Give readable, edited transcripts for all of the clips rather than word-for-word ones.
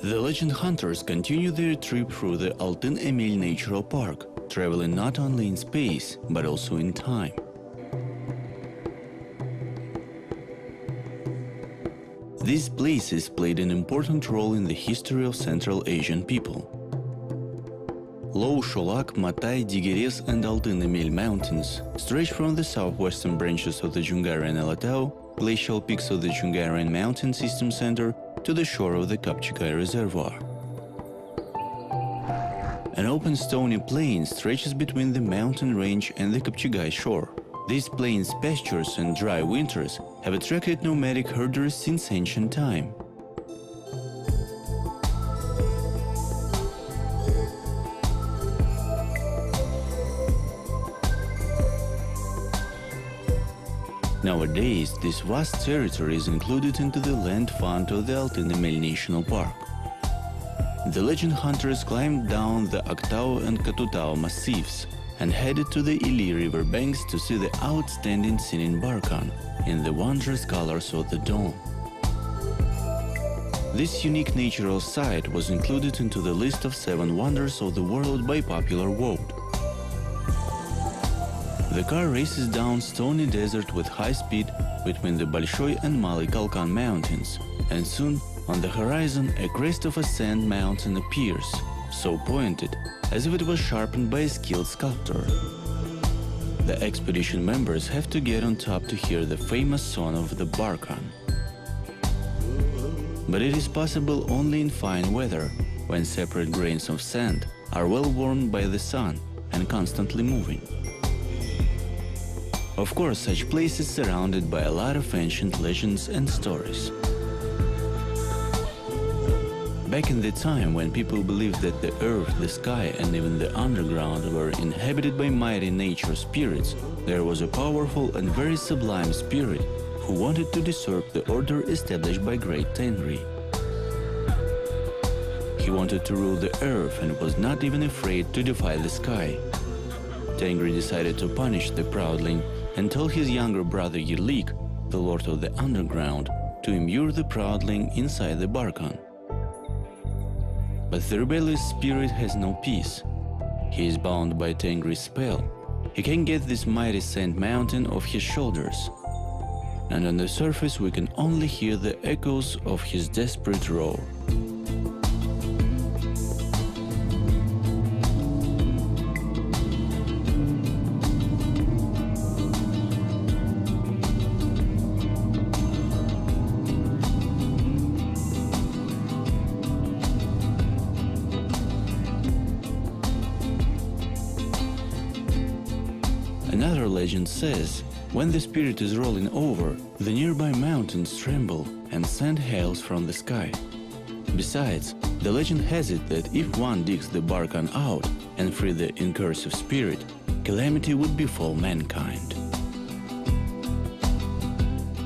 The legend hunters continue their trip through the Altyn Emel Natural Park, traveling not only in space, but also in time. These places played an important role in the history of Central Asian people. Low Sholak, Matai, Digeres and Altyn Emel mountains stretch from the southwestern branches of the Jungarian Alatau, glacial peaks of the Jungarian mountain system center, to the shore of the Kapchikai Reservoir. An open stony plain stretches between the mountain range and the Kapchikai shore. These plains, pastures and dry winters have attracted nomadic herders since ancient time. Nowadays, this vast territory is included into the land fund of the Altyn Emel National Park. The legend hunters climbed down the Aktau and Katutau massifs and headed to the Ili river banks to see the outstanding scene in Barkhan, in the wondrous colors of the dawn. This unique natural site was included into the list of 7 wonders of the world by popular vote. The car races down stony desert with high speed between the Bolshoi and Malый Kalkan mountains, and soon, on the horizon, a crest of a sand mountain appears, so pointed as if it was sharpened by a skilled sculptor. The expedition members have to get on top to hear the famous song of the Barkhan. But it is possible only in fine weather, when separate grains of sand are well warmed by the sun and constantly moving. Of course, such places surrounded by a lot of ancient legends and stories. Back in the time when people believed that the earth, the sky and even the underground were inhabited by mighty nature spirits, there was a powerful and very sublime spirit who wanted to disturb the order established by great Tengri. He wanted to rule the earth and was not even afraid to defy the sky. Tengri decided to punish the proudling and told his younger brother Yelik, the lord of the underground, to immure the proudling inside the Barkhan. But the rebellious spirit has no peace. He is bound by Tengri's spell. He can get this mighty sand mountain off his shoulders. And on the surface we can only hear the echoes of his desperate roar. Another legend says, when the spirit is rolling over, the nearby mountains tremble and sand hails from the sky. Besides, the legend has it that if one digs the Barkhan out and free the incursive spirit, calamity would befall mankind.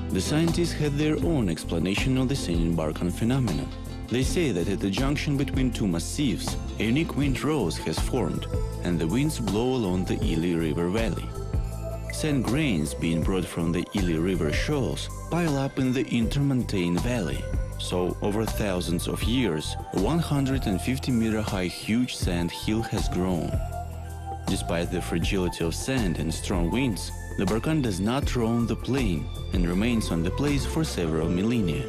The scientists had their own explanation of the singing Barkhan phenomenon. They say that at the junction between 2 massifs, a unique wind rose has formed, and the winds blow along the Ili River valley. Sand grains being brought from the Ili River shoals pile up in the intermontane valley. So, over thousands of years, a 150-meter-high huge sand hill has grown. Despite the fragility of sand and strong winds, the Barkhan does not roam the plain and remains on the place for several millennia.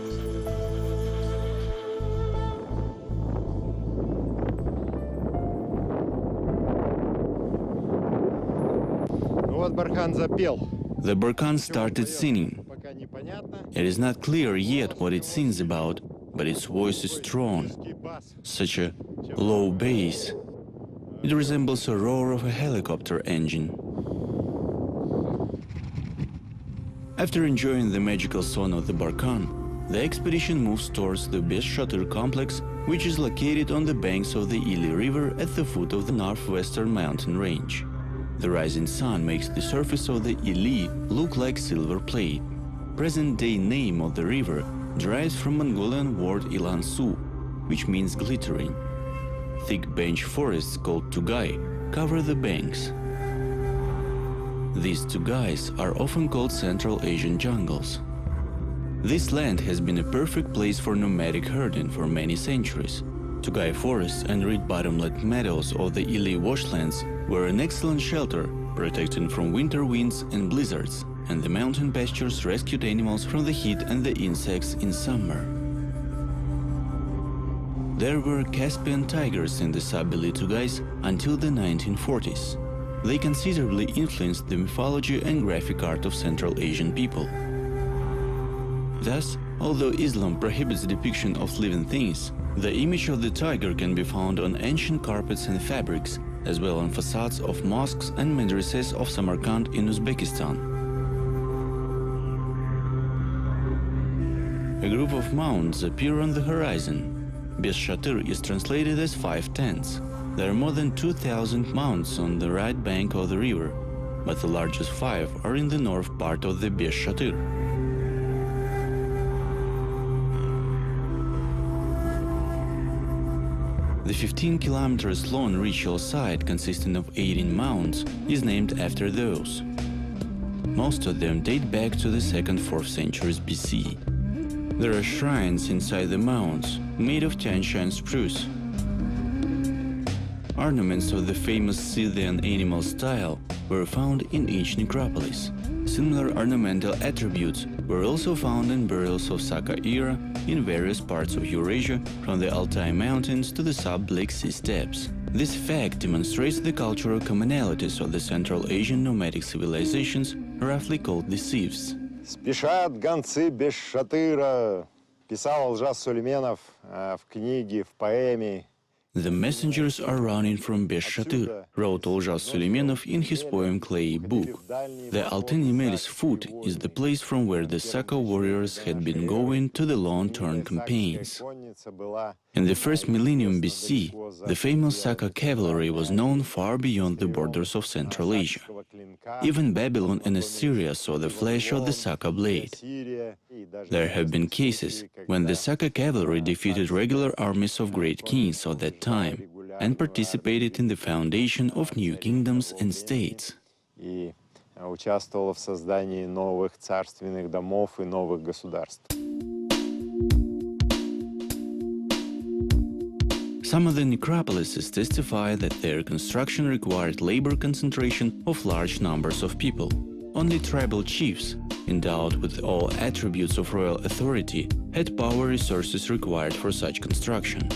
The Barkhan started singing. It is not clear yet what it sings about, but its voice is strong, such a low bass. It resembles a roar of a helicopter engine. After enjoying the magical song of the Barkhan, the expedition moves towards the Beshatir complex, which is located on the banks of the Ili River at the foot of the northwestern mountain range. The rising sun makes the surface of the Ili look like silver plate. Present-day name of the river derives from Mongolian word Ilan Su, which means glittering. Thick bench forests called Tugay cover the banks. These Tugays are often called Central Asian jungles. This land has been a perfect place for nomadic herding for many centuries. Tugai forests and reed bottomland meadows of the Ili washlands were an excellent shelter, protecting from winter winds and blizzards, and the mountain pastures rescued animals from the heat and the insects in summer. There were Caspian tigers in the Sabili Tugais until the 1940s. They considerably influenced the mythology and graphic art of Central Asian people. Thus, although Islam prohibits depiction of living things, the image of the tiger can be found on ancient carpets and fabrics, as well on facades of mosques and madrasas of Samarkand in Uzbekistan. A group of mounds appear on the horizon. Besh-Shatir is translated as 5 tents. There are more than 2,000 mounds on the right bank of the river, but the largest 5 are in the north part of the Besh-Shatir. The 15 kilometers long ritual site, consisting of 18 mounds, is named after those. Most of them date back to the 2nd–4th centuries BC. There are shrines inside the mounds, made of Tianshan spruce. Ornaments of the famous Scythian animal style were found in each necropolis. Similar ornamental attributes were also found in burials of Saka era in various parts of Eurasia, from the Altai Mountains to the sub-Black Sea steppes. This fact demonstrates the cultural commonalities of the Central Asian nomadic civilizations, roughly called the Sivs. Спешат гонцы без шатыра, писал Алжас Сулейменов в книге, в поэме. The messengers are running from Besh-Shatir, wrote Aljas Suleymenov in his poem Clay Book. The Altyn Emel's foot is the place from where the Saka warriors had been going to the long-term campaigns. In the first millennium BC, the famous Saka cavalry was known far beyond the borders of Central Asia. Even Babylon and Assyria saw the flash of the Saka blade. There have been cases when the Saka cavalry defeated regular armies of great kings of that time and participated in the foundation of new kingdoms and states. Участвовала в создании новых царственных домов и новых государств. Some of the necropolises testify that their construction required labor concentration of large numbers of people. Only tribal chiefs, endowed with all attributes of royal authority, had power resources required for such construction.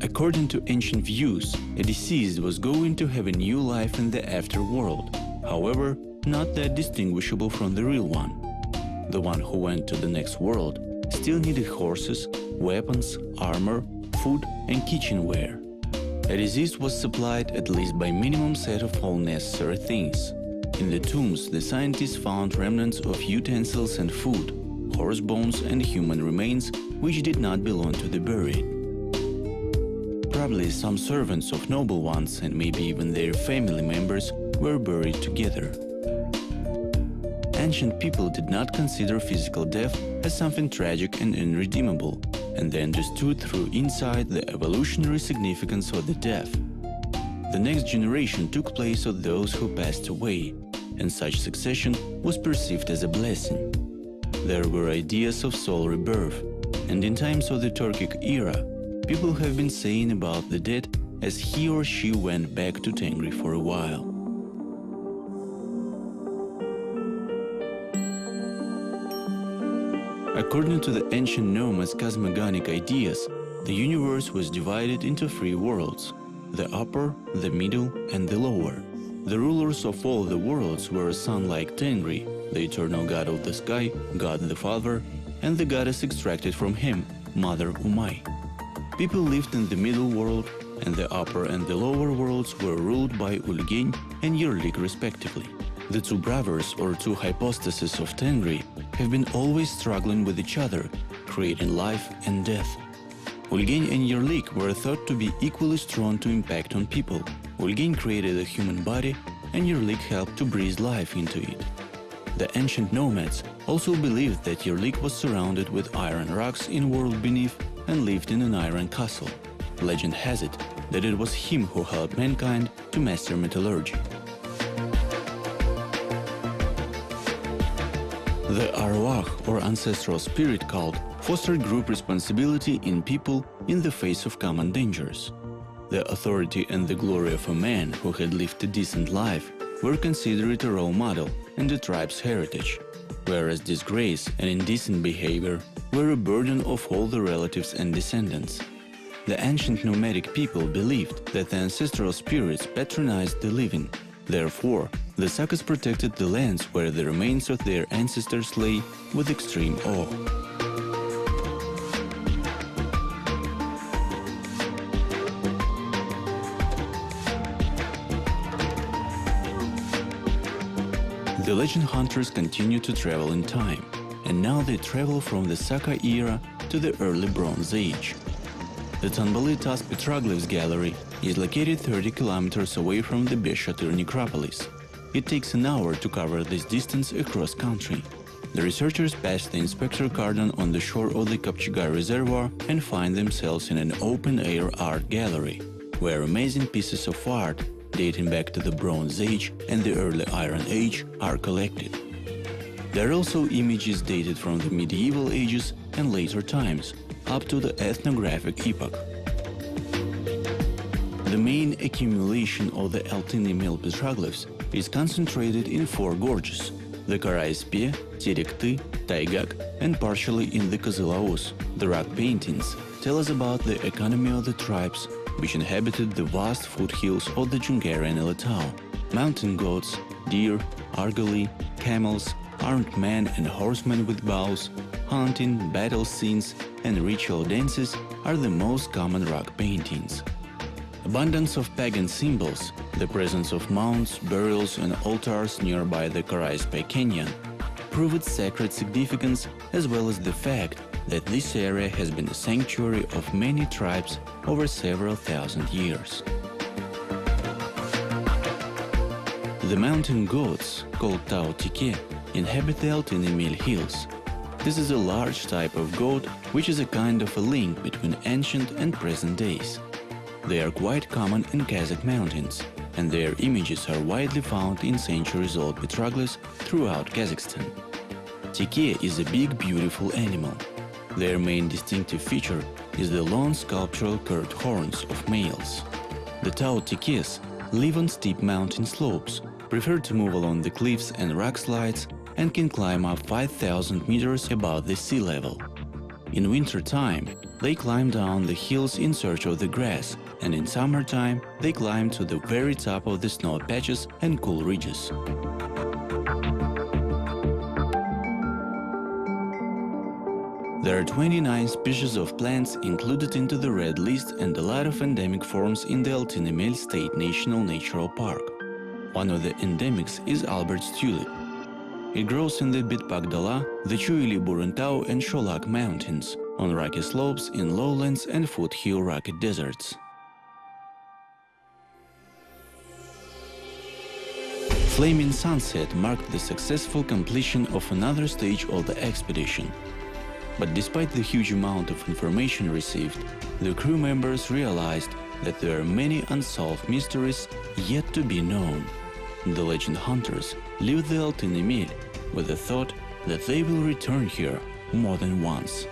According to ancient views, a deceased was going to have a new life in the afterworld, however, not that distinguishable from the real one. The one who went to the next world still needed horses, weapons, armor, food, and kitchenware. A deceased was supplied at least by minimum set of all necessary things. In the tombs, the scientists found remnants of utensils and food, horse bones and human remains which did not belong to the buried. Probably some servants of noble ones and maybe even their family members were buried together. Ancient people did not consider physical death as something tragic and irredeemable, and they understood through insight the evolutionary significance of the death. The next generation took place of those who passed away, and such succession was perceived as a blessing. There were ideas of soul rebirth, and in times of the Turkic era, people have been saying about the dead as he or she went back to Tengri for a while. According to the ancient nomads' cosmogonic ideas, the universe was divided into 3 worlds: the upper, the middle, and the lower. The rulers of all the worlds were a son like Tengri, the eternal god of the sky, God the Father, and the goddess extracted from him, Mother Umay. People lived in the middle world, and the upper and the lower worlds were ruled by Ulgen and Yerlik respectively. The 2 brothers, or 2 hypostases of Tengri, have been always struggling with each other, creating life and death. Ulgen and Yerlik were thought to be equally strong to impact on people. Ulgen created a human body, and Yerlik helped to breathe life into it. The ancient nomads also believed that Yerlik was surrounded with iron rocks in world beneath and lived in an iron castle. Legend has it that it was him who helped mankind to master metallurgy. The Arwah, or ancestral spirit cult, fostered group responsibility in people in the face of common dangers. The authority and the glory of a man who had lived a decent life were considered a role model in the tribe's heritage, whereas disgrace and indecent behavior were a burden of all the relatives and descendants. The ancient nomadic people believed that the ancestral spirits patronized the living. Therefore, the Sakas protected the lands where the remains of their ancestors lay with extreme awe. The legend hunters continue to travel in time, and now they travel from the Saka era to the early Bronze Age. The Tanbali-Tas petroglyphs gallery is located 30 kilometers away from the Beshatyr necropolis. It takes an hour to cover this distance across country. The researchers pass the inspector cordon on the shore of the Kapchigar Reservoir and find themselves in an open-air art gallery, where amazing pieces of art dating back to the Bronze Age and the early Iron Age are collected. There are also images dated from the medieval ages and later times, up to the ethnographic epoch. The main accumulation of the Altyn Emel petroglyphs is concentrated in 4 gorges: the Karaispe, Terekty, Taygak, and partially in the Kazalaos. The rock paintings tell us about the economy of the tribes which inhabited the vast foothills of the Jungarian Elatau. Mountain goats, deer, argali, camels, armed men and horsemen with bows, hunting, battle scenes, and ritual dances are the most common rock paintings. Abundance of pagan symbols, the presence of mounds, burials, and altars nearby the Karaispe Canyon prove its sacred significance, as well as the fact that this area has been a sanctuary of many tribes over several thousand years. The mountain goats, called Tao Tike, inhabit the Altyn Emel hills. This is a large type of goat which is a kind of a link between ancient and present days. They are quite common in Kazakh mountains, and their images are widely found in centuries-old petroglyphs throughout Kazakhstan. Tike is a big, beautiful animal. Their main distinctive feature is the long sculptural curved horns of males. The Tao Tikes live on steep mountain slopes, prefer to move along the cliffs and rock slides, and can climb up 5,000 meters above the sea level. In winter time, they climb down the hills in search of the grass, and in summertime, they climb to the very top of the snow patches and cool ridges. There are 29 species of plants included into the Red List and a lot of endemic forms in the Altyn Emel State National Natural Park. One of the endemics is Albert's tulip. It grows in the Bitpagdala, the Chuyili Burantau and Sholak mountains, on rocky slopes in lowlands and foothill rocky deserts. Flaming sunset marked the successful completion of another stage of the expedition. But despite the huge amount of information received, the crew members realized that there are many unsolved mysteries yet to be known. The legend hunters leave the Altyn Emel with the thought that they will return here more than once.